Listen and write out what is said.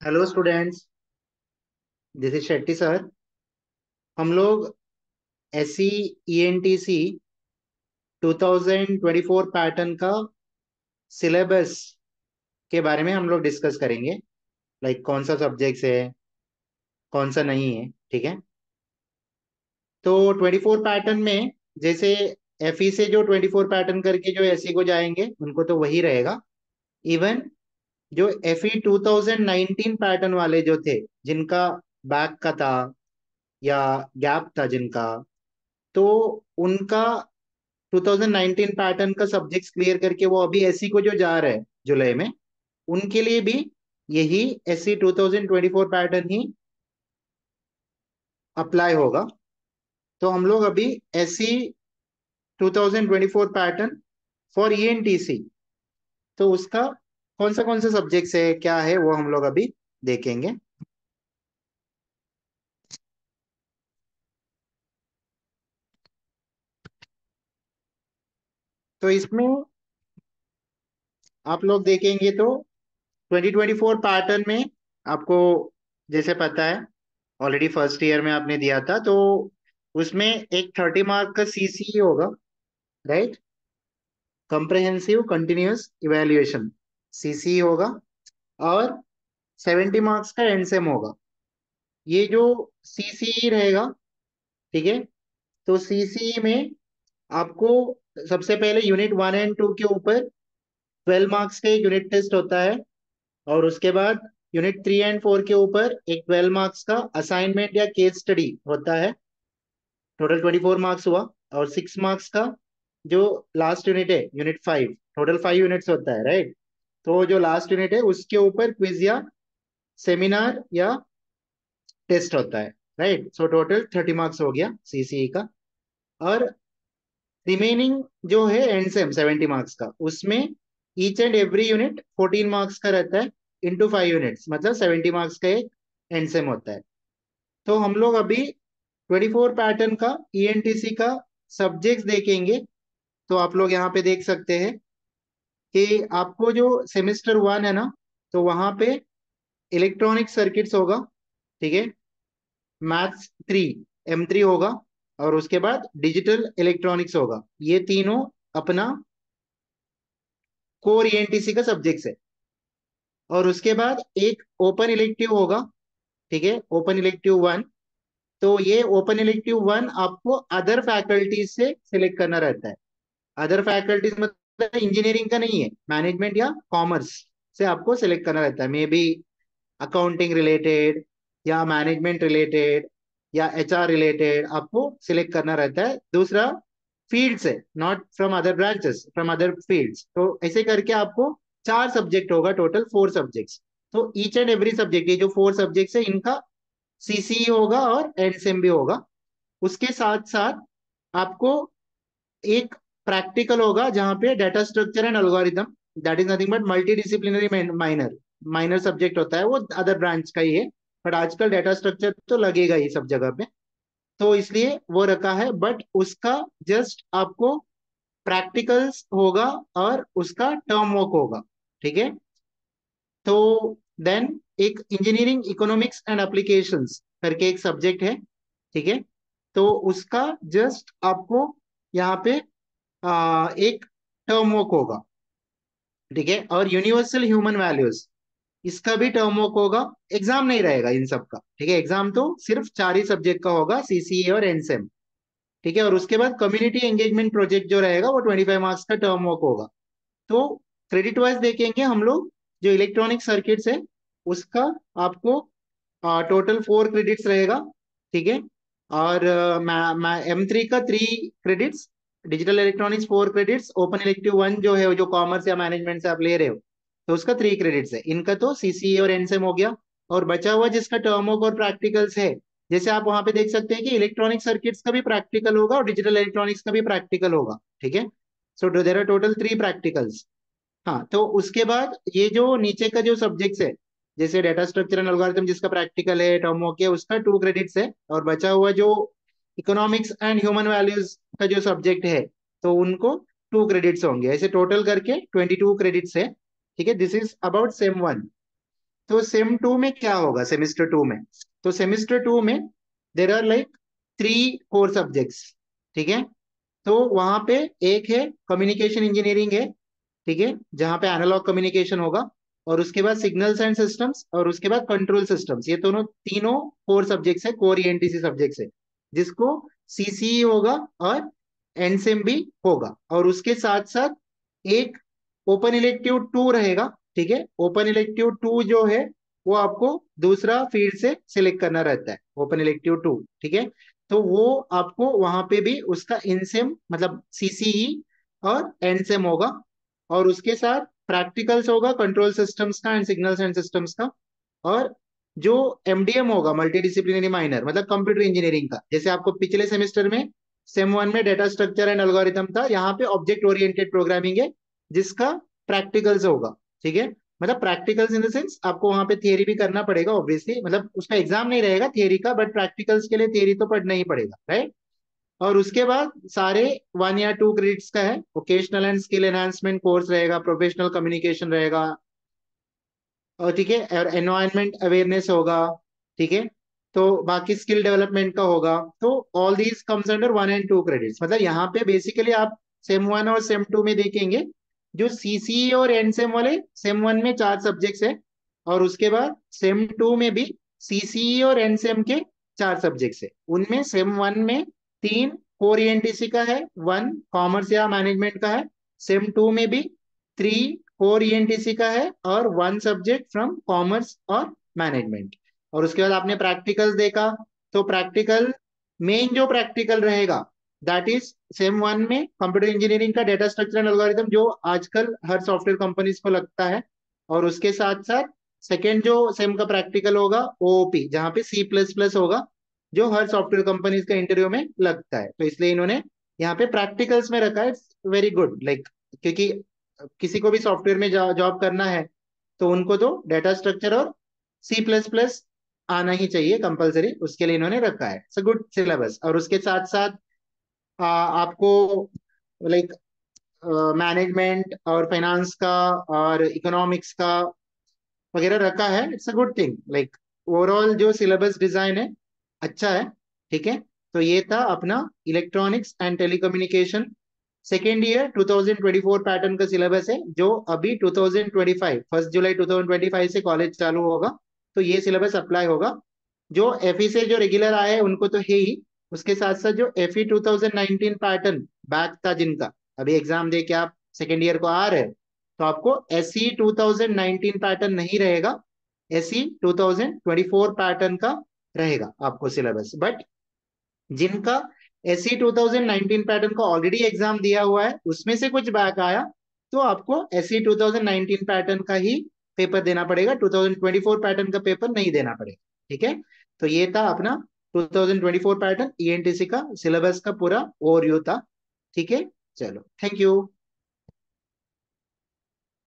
Hello students, this is Shetty sir. हम लोग S C E N T C 2024 pattern का syllabus के बारे में हम लोग डिस्कस करेंगे। लाइक कौन सा सब्जेक्ट्स है, कौन सा नहीं है। ठीक है। तो 24 पैटर्न में जैसे एफ ई से जो 24 पैटर्न करके जो एस सी को जाएंगे उनको तो वही रहेगा। इवन जो एफ ई 2019 पैटर्न वाले जो थे, जिनका बैक का था या गैप था जिनका, तो उनका 2019 पैटर्न का सब्जेक्ट्स क्लियर करके वो अभी एससी को जो जा रहे हैं जुलाई में, उनके लिए भी यही एससी 2024 पैटर्न ही अप्लाई होगा। तो हम लोग अभी एससी 2024 पैटर्न फॉर ईएनटीसी, तो उसका कौन सा सब्जेक्ट्स है, क्या है, वो हम लोग अभी देखेंगे। तो इसमें आप लोग देखेंगे तो 2024 पैटर्न में आपको जैसे पता है, ऑलरेडी फर्स्ट ईयर में आपने दिया था, तो उसमें एक 30 मार्क का सीसी होगा, right. Comprehensive continuous evaluation, CC होगा। और 70 मार्क्स का एंडसेम होगा। ये जो सीसी रहेगा, ठीक है। तो सीसी में आपको सबसे पहले यूनिट 1 एंड 2 के ऊपर 12 मार्क्स का एक यूनिट टेस्ट होता है। और उसके बाद यूनिट 3 एंड 4 के ऊपर एक 12 मार्क्स का असाइनमेंट या केस स्टडी होता है। टोटल 24 मार्क्स हुआ। और 6 मार्क्स का जो लास्ट यूनिट है, यूनिट 5, टोटल 5 यूनिट्स होता है, राइट। तो जो लास्ट यूनिट है उसके ऊपर क्विज या सेमिनार या टेस्ट होता है, राइट। सो टोटल 30 मार्क्स हो गया सीसीई का। और रिमेनिंग जो है एंड सेम 70 मार्क्स का, उसमें each and every unit 14 marks का रहता है, इंटू 5 यूनिट्स, मतलब 70 मार्क्स का एक एंड सेम होता है। तो हम लोग अभी 24 पैटर्न का ईएनटीसी का सब्जेक्ट्स देखेंगे। तो आप लोग यहाँ पे देख सकते हैं कि आपको जो सेमेस्टर 1 है ना, तो वहां पे इलेक्ट्रॉनिक सर्किट्स होगा, ठीक है। मैथ्स 3, M3 होगा। और उसके बाद डिजिटल इलेक्ट्रॉनिक्स होगा। ये तीनों अपना कोर ईएनटीसी का सब्जेक्ट्स है। और उसके बाद एक ओपन इलेक्टिव होगा, ठीक है, ओपन इलेक्टिव 1। तो ये ओपन इलेक्टिव 1 आपको अदर फैकल्टीज से सिलेक्ट करना रहता है। अदर फैकल्टीज मतलब इंजीनियरिंग का नहीं है, मैनेजमेंट या कॉमर्स से आपको सिलेक्ट करना रहता है। मे बी अकाउंटिंग रिलेटेड या मैनेजमेंट रिलेटेड या एचआर रिलेटेड आपको सिलेक्ट करना रहता है। दूसरा फील्ड से, not from other branches, from other fields. तो ऐसे करके आपको 4 सब्जेक्ट होगा, टोटल 4 सब्जेक्ट्स। तो ईच एंड एवरी सब्जेक्ट, ये जो 4 सब्जेक्ट्स है, इनका सीसी होगा और एनसेम भी होगा। उसके साथ साथ आपको एक प्रैक्टिकल होगा जहां पे data structure and algorithm, that is nothing but multi disciplinary minor. Minor subject होता है, वो अदर ब्रांच का ही है। बट आजकल डाटा स्ट्रक्चर तो लगेगा ही सब जगह पे, तो इसलिए वो रखा है। बट उसका जस्ट आपको प्रैक्टिकल्स होगा और उसका टर्म वर्क होगा, ठीक है। तो देन एक इंजीनियरिंग इकोनॉमिक्स एंड एप्लीकेशंस करके एक सब्जेक्ट है, ठीक है। तो उसका जस्ट आपको यहाँ पे एक टर्म वर्क होगा, ठीक है। और यूनिवर्सल ह्यूमन वैल्यूज, इसका भी टर्म वर्क होगा। एग्जाम नहीं रहेगा इन सब का, ठीक है। एग्जाम तो सिर्फ 4 ही सब्जेक्ट का होगा, सीसीए और एनसेम, ठीक है। और उसके बाद कम्युनिटी एंगेजमेंट प्रोजेक्ट जो रहेगा वो 25 मार्क्स का टर्म वर्क होगा। तो क्रेडिट वाइज देखेंगे हम लोग, जो इलेक्ट्रॉनिक सर्किट्स है उसका आपको टोटल 4 क्रेडिट्स रहेगा, ठीक है। और M3 का 3 credits, digital electronics 4 credits, open elective 1 जो है, जो कॉमर्स या मैनेजमेंट से आप ले रहे हो, तो उसका 3 क्रेडिट्स है। इनका तो सीसीए और एनसेम हो गया। और बचा हुआ जिसका टर्म वर्क और प्रैक्टिकल्स है, जैसे आप वहां पे देख सकते हैं कि इलेक्ट्रॉनिक सर्किट्स का भी प्रैक्टिकल होगा और डिजिटल इलेक्ट्रॉनिक्स का भी प्रैक्टिकल होगा, ठीक है। So there are total 3 practicals. हाँ, तो उसके बाद ये जो नीचे का जो सब्जेक्ट्स है, जैसे डाटा स्ट्रक्चर एंड एल्गोरिथम जिसका प्रैक्टिकल है, टर्म वर्क है, उसका 2 क्रेडिट्स है। और बचा हुआ जो इकोनॉमिक्स एंड ह्यूमन वैल्यूज का जो सब्जेक्ट है, तो उनको 2 क्रेडिट्स होंगे। ऐसे टोटल करके 22 क्रेडिट्स है, ठीक है। This is about same 1। तो सेम टू में क्या होगा, सेमिस्टर टू में? तो सेमिस्टर टू में there are like 3 core subjects, ठीक है। तो वहां पे एक है कम्युनिकेशन इंजीनियरिंग है, ठीक है, जहां पे एनालॉग कम्युनिकेशन होगा, और उसके बाद सिग्नल्स एंड सिस्टम्स, और उसके बाद कंट्रोल सिस्टम्स। ये दोनों तीनों कोर सब्जेक्ट्स है, कोर ईएनटीसी सब्जेक्ट्स है, जिसको सीसीई होगा और एनसेम भी होगा। और उसके साथ साथ एक ओपन इलेक्टिव टू रहेगा, ठीक है। ओपन इलेक्टिव टू जो है वो आपको दूसरा फील्ड से सिलेक्ट करना रहता है, ओपन इलेक्टिव टू, ठीक है। तो वो आपको वहां पे भी उसका इनसेम मतलब सीसीई और एनसेम होगा, और उसके साथ प्रैक्टिकल्स होगा कंट्रोल सिस्टम्स का एंड सिग्नल्स एंड सिस्टम्स का। और जो एमडीएम होगा, मल्टी डिसिप्लिनरी माइनर, मतलब कंप्यूटर इंजीनियरिंग का, जैसे आपको पिछले सेमेस्टर में सेम वन में डेटा स्ट्रक्चर एंड एल्गोरिथम था, यहाँ पे ऑब्जेक्ट ओरिएंटेड प्रोग्रामिंग है, जिसका प्रैक्टिकल्स होगा, ठीक है। मतलब प्रैक्टिकल्स इन द सेंस आपको वहां पे थियरी भी करना पड़ेगा ऑब्वियसली, मतलब उसका एग्जाम नहीं रहेगा थियरी का, बट प्रैक्टिकल्स के लिए थियरी तो पढ़ना ही पड़ेगा, राइट। और उसके बाद सारे 1 या 2 क्रेडिट्स का है, vocational and skill enhancement course रहेगा, प्रोफेशनल कम्युनिकेशन रहेगा, और ठीक है, और एनवायरनमेंट अवेयरनेस होगा, ठीक है। तो बाकी स्किल डेवलपमेंट का होगा। तो all these comes under 1 and 2 credits. मतलब यहाँ पे बेसिकली आप सेम वन और सेम टू में देखेंगे, जो सीसी और एन सेम वाले, सेम वन में 4 सब्जेक्ट्स है, और उसके बाद सेम टू में भी सीसी और एन सेम के 4 सब्जेक्ट्स है। उनमें सेम वन में 3 कोर ईएनटीसी का है, 1 कॉमर्स या मैनेजमेंट का है। सेम टू में भी 3 कोर ईएनटीसी का है, और 1 सब्जेक्ट फ्रॉम कॉमर्स और मैनेजमेंट। और उसके बाद आपने प्रैक्टिकल्स देखा, तो प्रैक्टिकल, मेन जो प्रैक्टिकल रहेगा दैट इज सेम वन में कंप्यूटर इंजीनियरिंग का डेटा स्ट्रक्चर एंड एल्गोरिथम, जो आजकल हर सॉफ्टवेयर कंपनीज को लगता है। और उसके साथ साथ सेकेंड जो सेम का प्रैक्टिकल होगा ओओपी, जहाँ पे सी प्लस प्लस होगा, जो हर सॉफ्टवेयर कंपनीज का इंटरव्यू में लगता है। तो इसलिए इन्होंने यहाँ पे प्रैक्टिकल्स में रखा है, वेरी गुड लाइक, क्योंकि किसी को भी सॉफ्टवेयर में जॉब करना है तो उनको तो डेटा स्ट्रक्चर और सी प्लस प्लस आना ही चाहिए कंपलसरी, उसके लिए इन्होंने रखा है। It's a good syllabus. और उसके साथ साथ आपको लाइक मैनेजमेंट और फाइनेंस का और इकोनॉमिक्स का वगैरह रखा है। It's a good thing like, overall जो सिलेबस डिजाइन है अच्छा है, ठीक है। तो ये था अपना electronics and telecommunication second year 2024 pattern का सिलेबस है, जो अभी 2025 1 जुलाई 2025 से कॉलेज चालू होगा, तो ये सिलेबस अप्लाई होगा। जो एफई से जो रेगुलर आए हैं उनको तो है ही, उसके साथ साथ जो एफई 2019 पैटर्न बैच था जिनका अभी एग्जाम दे के आप सेकेंड ईयर को आ रहे हैं, तो आपको एसई 2019 पैटर्न नहीं रहेगा, एसई 2024 पैटर्न का रहेगा आपको सिलेबस। बट जिनका एसई 2019 पैटर्न का ऑलरेडी एग्जाम दिया हुआ है, उसमें से कुछ बैक आया, तो आपको एसई 2019 पैटर्न का ही पेपर देना पड़ेगा, 2024 पैटर्न का पेपर नहीं देना पड़ेगा, ठीक है। तो ये था अपना 2024 पैटर्न ईएनटीसी का सिलेबस का पूरा ओवरव्यू था, ठीक है। चलो, थैंक यू।